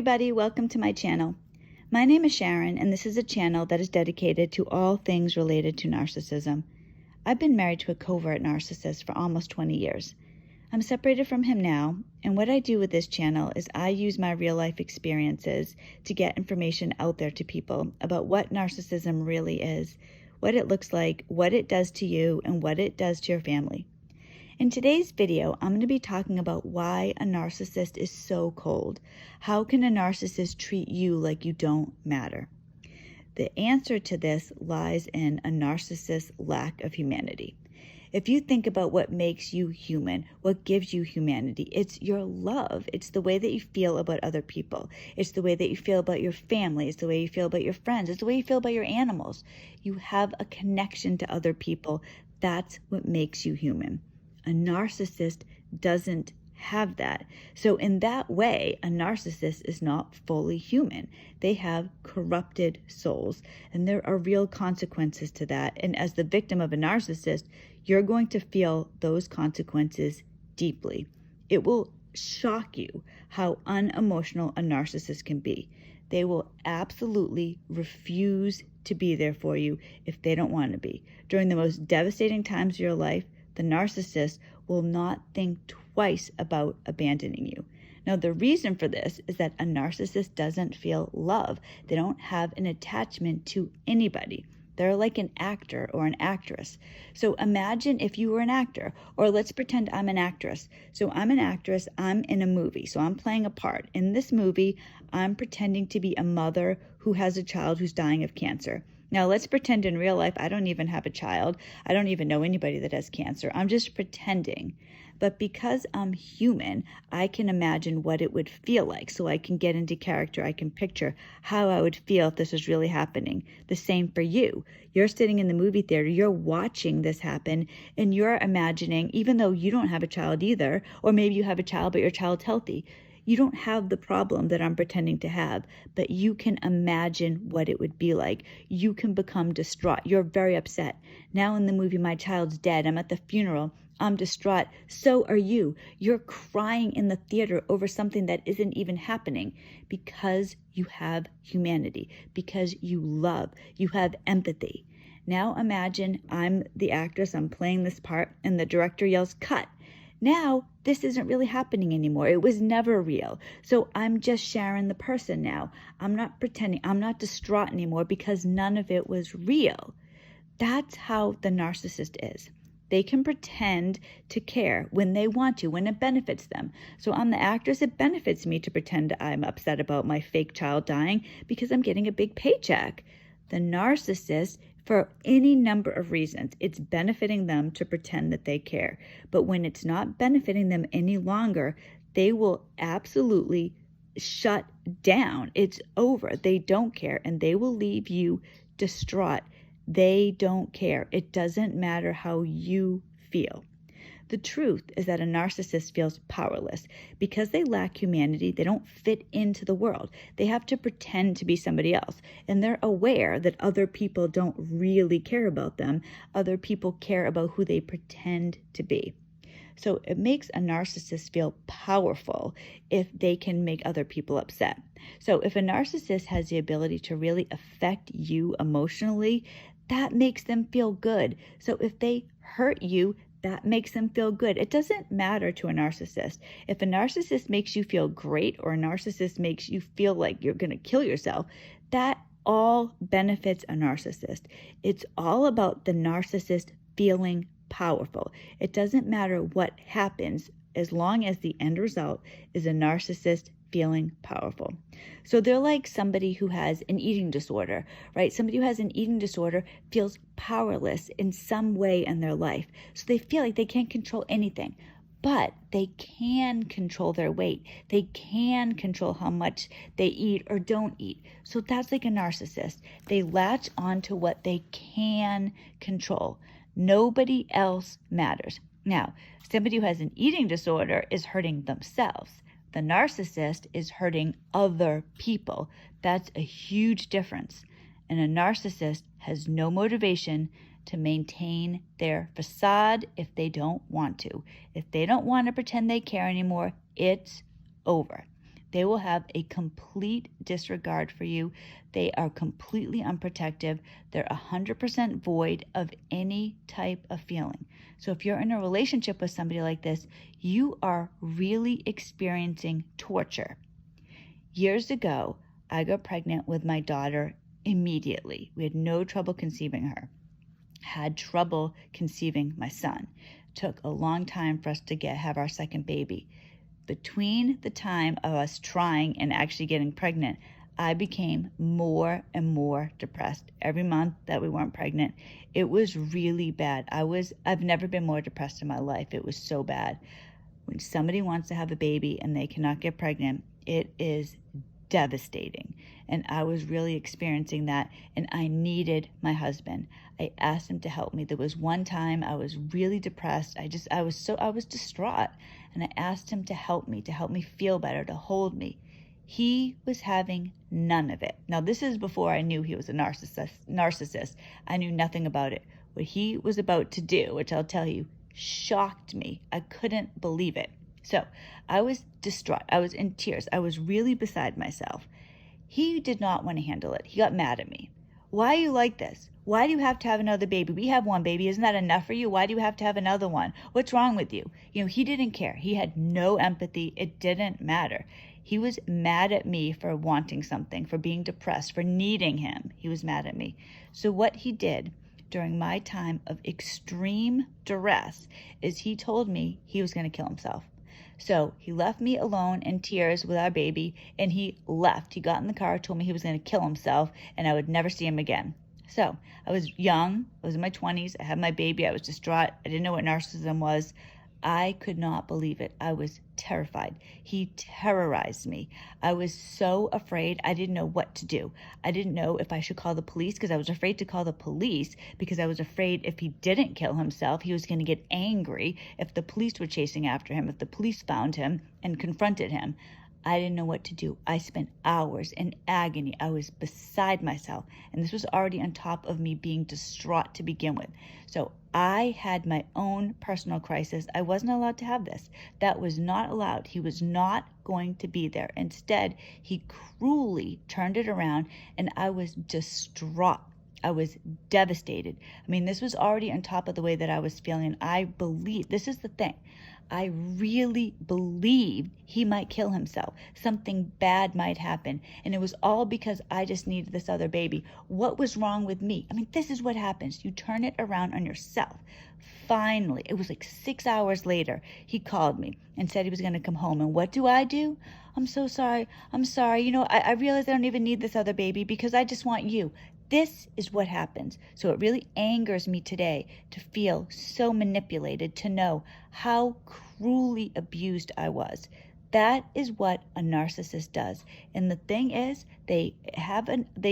everybody, welcome to my channel. My name is Sharon, and this is a channel that is dedicated to all things related to narcissism. I've been married to a covert narcissist for almost 20 years. I'm separated from him now, and what I do with this channel is I use my real life experiences to get information out there to people about what narcissism really is, what it looks like, what it does to you, and what it does to your family. In today's video, I'm going to be talking about why a narcissist is so cold. How can a narcissist treat you like you don't matter? The answer to this lies in a narcissist's lack of humanity. If you think about what makes you human, what gives you humanity, it's your love. It's the way that you feel about other people. It's the way that you feel about your family. It's the way you feel about your friends. It's the way you feel about your animals. You have a connection to other people. That's what makes you human. A narcissist doesn't have that. So in that way, a narcissist is not fully human. They have corrupted souls, and there are real consequences to that. And as the victim of a narcissist, you're going to feel those consequences deeply. It will shock you how unemotional a narcissist can be. They will absolutely refuse to be there for you if they don't want to be. During the most devastating times of your life, the narcissist will not think twice about abandoning you. Now, the reason for this is that a narcissist doesn't feel love. They don't have an attachment to anybody. They're like an actor or an actress. So imagine if you were an actor, or let's pretend I'm an actress. So I'm an actress, I'm in a movie, so I'm playing a part. In this movie, I'm pretending to be a mother who has a child who's dying of cancer. Now, let's pretend in real life I don't even have a child. I don't even know anybody that has cancer. I'm just pretending. But because I'm human, I can imagine what it would feel like. So I can get into character. I can picture how I would feel if this was really happening. The same for you. You're sitting in the movie theater. You're watching this happen, and you're imagining, even though you don't have a child either, or maybe you have a child, but your child's healthy. You don't have the problem that I'm pretending to have, but you can imagine what it would be like. You can become distraught. You're very upset. Now in the movie, my child's dead. I'm at the funeral. I'm distraught. So are you. You're crying in the theater over something that isn't even happening because you have humanity, because you love, you have empathy. Now imagine I'm the actress, I'm playing this part, and the director yells, "Cut." Now, this isn't really happening anymore. It was never real. So I'm just Sharon the person now. I'm not pretending. I'm not distraught anymore because none of it was real. That's how the narcissist is. They can pretend to care when they want to, when it benefits them. So I'm the actress. It benefits me to pretend I'm upset about my fake child dying because I'm getting a big paycheck. The narcissist, for any number of reasons, it's benefiting them to pretend that they care. But when it's not benefiting them any longer, they will absolutely shut down. It's over. They don't care, and they will leave you distraught. They don't care. It doesn't matter how you feel. The truth is that a narcissist feels powerless. Because they lack humanity, they don't fit into the world. They have to pretend to be somebody else. And they're aware that other people don't really care about them. Other people care about who they pretend to be. So it makes a narcissist feel powerful if they can make other people upset. So if a narcissist has the ability to really affect you emotionally, that makes them feel good. So if they hurt you, that makes them feel good. It doesn't matter to a narcissist. If a narcissist makes you feel great, or a narcissist makes you feel like you're going to kill yourself, that all benefits a narcissist. It's all about the narcissist feeling powerful. It doesn't matter what happens as long as the end result is a narcissist feeling powerful. So they're like somebody who has an eating disorder, right? Somebody who has an eating disorder feels powerless in some way in their life. So they feel like they can't control anything, but they can control their weight. They can control how much they eat or don't eat. So that's like a narcissist. They latch onto what they can control. Nobody else matters. Now, somebody who has an eating disorder is hurting themselves. The narcissist is hurting other people. That's a huge difference. And a narcissist has no motivation to maintain their facade if they don't want to. If they don't want to pretend they care anymore, it's over. They will have a complete disregard for you. They are completely unprotective. They're 100% void of any type of feeling. So if you're in a relationship with somebody like this, you are really experiencing torture. Years ago, I got pregnant with my daughter immediately. We had no trouble conceiving her. Had trouble conceiving my son. Took a long time for us to have our second baby. Between the time of us trying and actually getting pregnant, I became more and more depressed. Every month that we weren't pregnant, it was really bad. I've never been more depressed in my life. It was so bad. When somebody wants to have a baby and they cannot get pregnant, it is devastating. And I was really experiencing that, and I needed my husband. I asked him to help me. There was one time I was really depressed. I was distraught, and I asked him to help me feel better, to hold me. He was having none of it. Now, this is before I knew he was a narcissist. I knew nothing about it. What he was about to do, which I'll tell you, shocked me. I couldn't believe it. So I was distraught. I was in tears. I was really beside myself. He did not want to handle it. He got mad at me. Why are you like this? Why do you have to have another baby? We have one baby. Isn't that enough for you? Why do you have to have another one? What's wrong with you? He didn't care. He had no empathy. It didn't matter. He was mad at me for wanting something, for being depressed, for needing him. He was mad at me. So what he did during my time of extreme duress is he told me he was going to kill himself. So he left me alone in tears with our baby, and he left. He got in the car, told me he was going to kill himself, and I would never see him again. So I was young. I was in my 20s. I had my baby. I was distraught. I didn't know what narcissism was. I could not believe it. I was terrified. He terrorized me. I was so afraid. I didn't know what to do. I didn't know if I should call the police, because I was afraid to call the police, because I was afraid if he didn't kill himself, he was going to get angry if the police were chasing after him, if the police found him and confronted him. I didn't know what to do. I spent hours in agony. I was beside myself. And this was already on top of me being distraught to begin with. So I had my own personal crisis. I wasn't allowed to have this. That was not allowed. He was not going to be there. Instead, he cruelly turned it around, and I was distraught. I was devastated. I mean, this was already on top of the way that I was feeling. I believe, this is the thing, I really believed he might kill himself. Something bad might happen. And it was all because I just needed this other baby. What was wrong with me? I mean, this is what happens. You turn it around on yourself. Finally, it was like 6 hours later, he called me and said he was going to come home. And what do? I'm so sorry. I'm sorry. I realize I don't even need this other baby because I just want you. This is what happens. So it really angers me today to feel so manipulated, to know how cruelly abused I was. That is what a narcissist does. And the thing is, they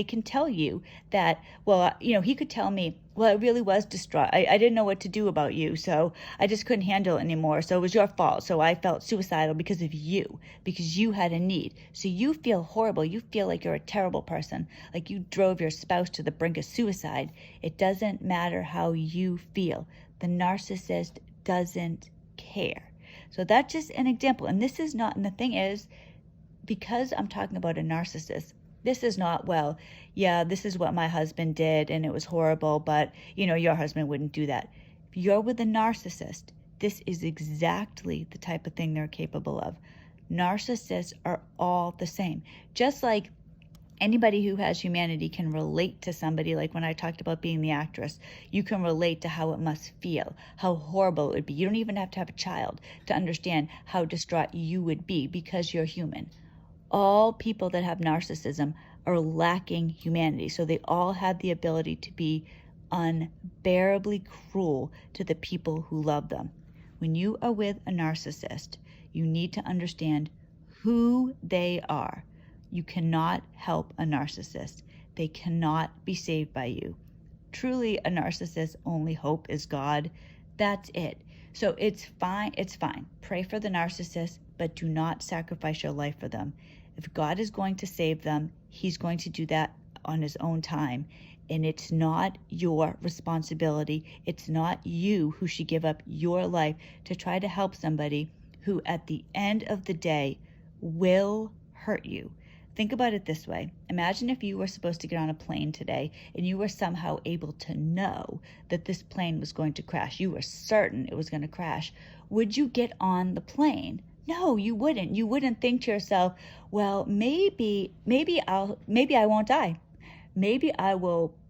can tell you that, well, he could tell me, well, I really was distraught. I didn't know what to do about you, so I just couldn't handle it anymore. So it was your fault. So I felt suicidal because of you, because you had a need. So you feel horrible. You feel like you're a terrible person, like you drove your spouse to the brink of suicide. It doesn't matter how you feel. The narcissist doesn't care. So that's just an example. And this is not, and the thing is, because I'm talking about a narcissist, this is not, well, yeah, this is what my husband did and it was horrible, but your husband wouldn't do that. If you're with a narcissist, this is exactly the type of thing they're capable of. Narcissists are all the same. Just like anybody who has humanity can relate to somebody, like when I talked about being the actress, you can relate to how it must feel, how horrible it would be. You don't even have to have a child to understand how distraught you would be because you're human. All people that have narcissism are lacking humanity, so they all have the ability to be unbearably cruel to the people who love them. When you are with a narcissist, you need to understand who they are. You cannot help a narcissist. They cannot be saved by you. Truly, a narcissist's only hope is God. That's it. So it's fine. It's fine. Pray for the narcissist, but do not sacrifice your life for them. If God is going to save them, he's going to do that on his own time. And it's not your responsibility. It's not you who should give up your life to try to help somebody who at the end of the day will hurt you. Think about it this way. Imagine if you were supposed to get on a plane today and you were somehow able to know that this plane was going to crash. You were certain it was going to crash. Would you get on the plane? No, you wouldn't. You wouldn't think to yourself, well, maybe I won't die. Maybe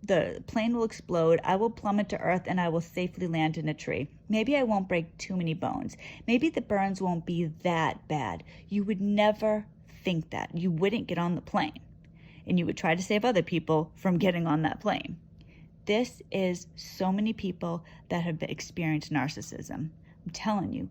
the plane will explode, I will plummet to earth, and I will safely land in a tree. Maybe I won't break too many bones. Maybe the burns won't be that bad. You would never think that. You wouldn't get on the plane, and you would try to save other people from getting on that plane. This is so many people that have experienced narcissism. I'm telling you,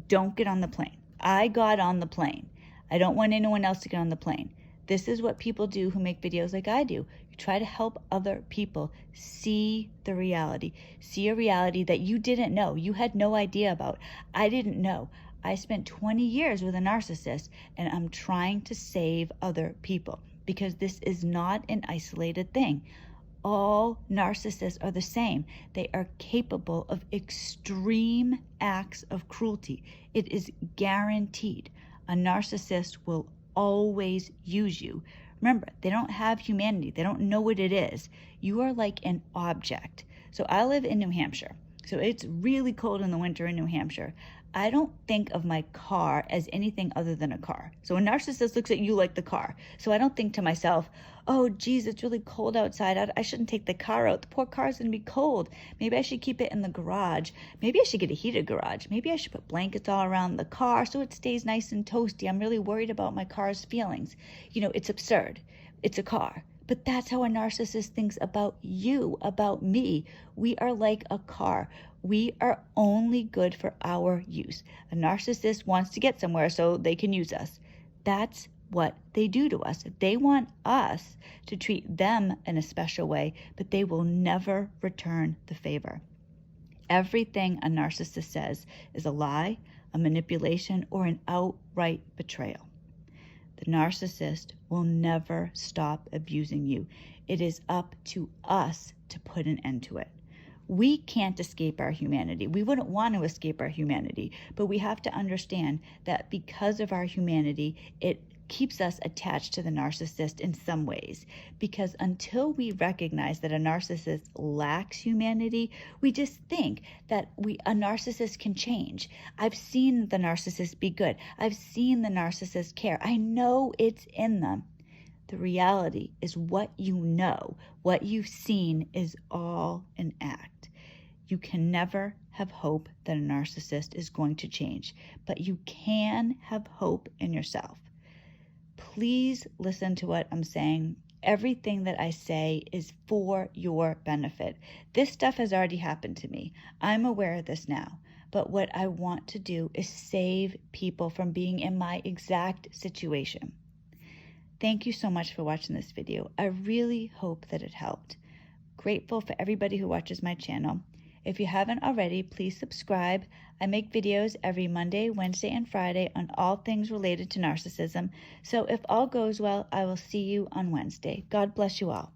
don't get on the plane. I got on the plane. I don't want anyone else to get on the plane. This is what people do who make videos like I do. You try to help other people see the reality, see a reality that you didn't know, you had no idea about. I didn't know. I spent 20 years with a narcissist, and I'm trying to save other people because this is not an isolated thing. All narcissists are the same. They are capable of extreme acts of cruelty. It is guaranteed. A narcissist will always use you. Remember, they don't have humanity. They don't know what it is. You are like an object. So I live in New Hampshire. So it's really cold in the winter in New Hampshire. I don't think of my car as anything other than a car. So a narcissist looks at you like the car. So I don't think to myself, oh, geez, it's really cold outside. I shouldn't take the car out. The poor car's going to be cold. Maybe I should keep it in the garage. Maybe I should get a heated garage. Maybe I should put blankets all around the car so it stays nice and toasty. I'm really worried about my car's feelings. You know, it's absurd. It's a car. But that's how a narcissist thinks about you, about me. We are like a car. We are only good for our use. A narcissist wants to get somewhere so they can use us. That's what they do to us. They want us to treat them in a special way, but they will never return the favor. Everything a narcissist says is a lie, a manipulation, or an outright betrayal. The narcissist will never stop abusing you. It is up to us to put an end to it. We can't escape our humanity. We wouldn't want to escape our humanity, but we have to understand that because of our humanity, it keeps us attached to the narcissist in some ways. Because until we recognize that a narcissist lacks humanity, we just think that a narcissist can change. I've seen the narcissist be good. I've seen the narcissist care. I know it's in them. The reality is what you know, what you've seen is all an act. You can never have hope that a narcissist is going to change, but you can have hope in yourself. Please listen to what I'm saying. Everything that I say is for your benefit. This stuff has already happened to me. I'm aware of this now. But what I want to do is save people from being in my exact situation. Thank you so much for watching this video. I really hope that it helped. Grateful for everybody who watches my channel. If you haven't already, please subscribe. I make videos every Monday, Wednesday, and Friday on all things related to narcissism. So if all goes well, I will see you on Wednesday. God bless you all.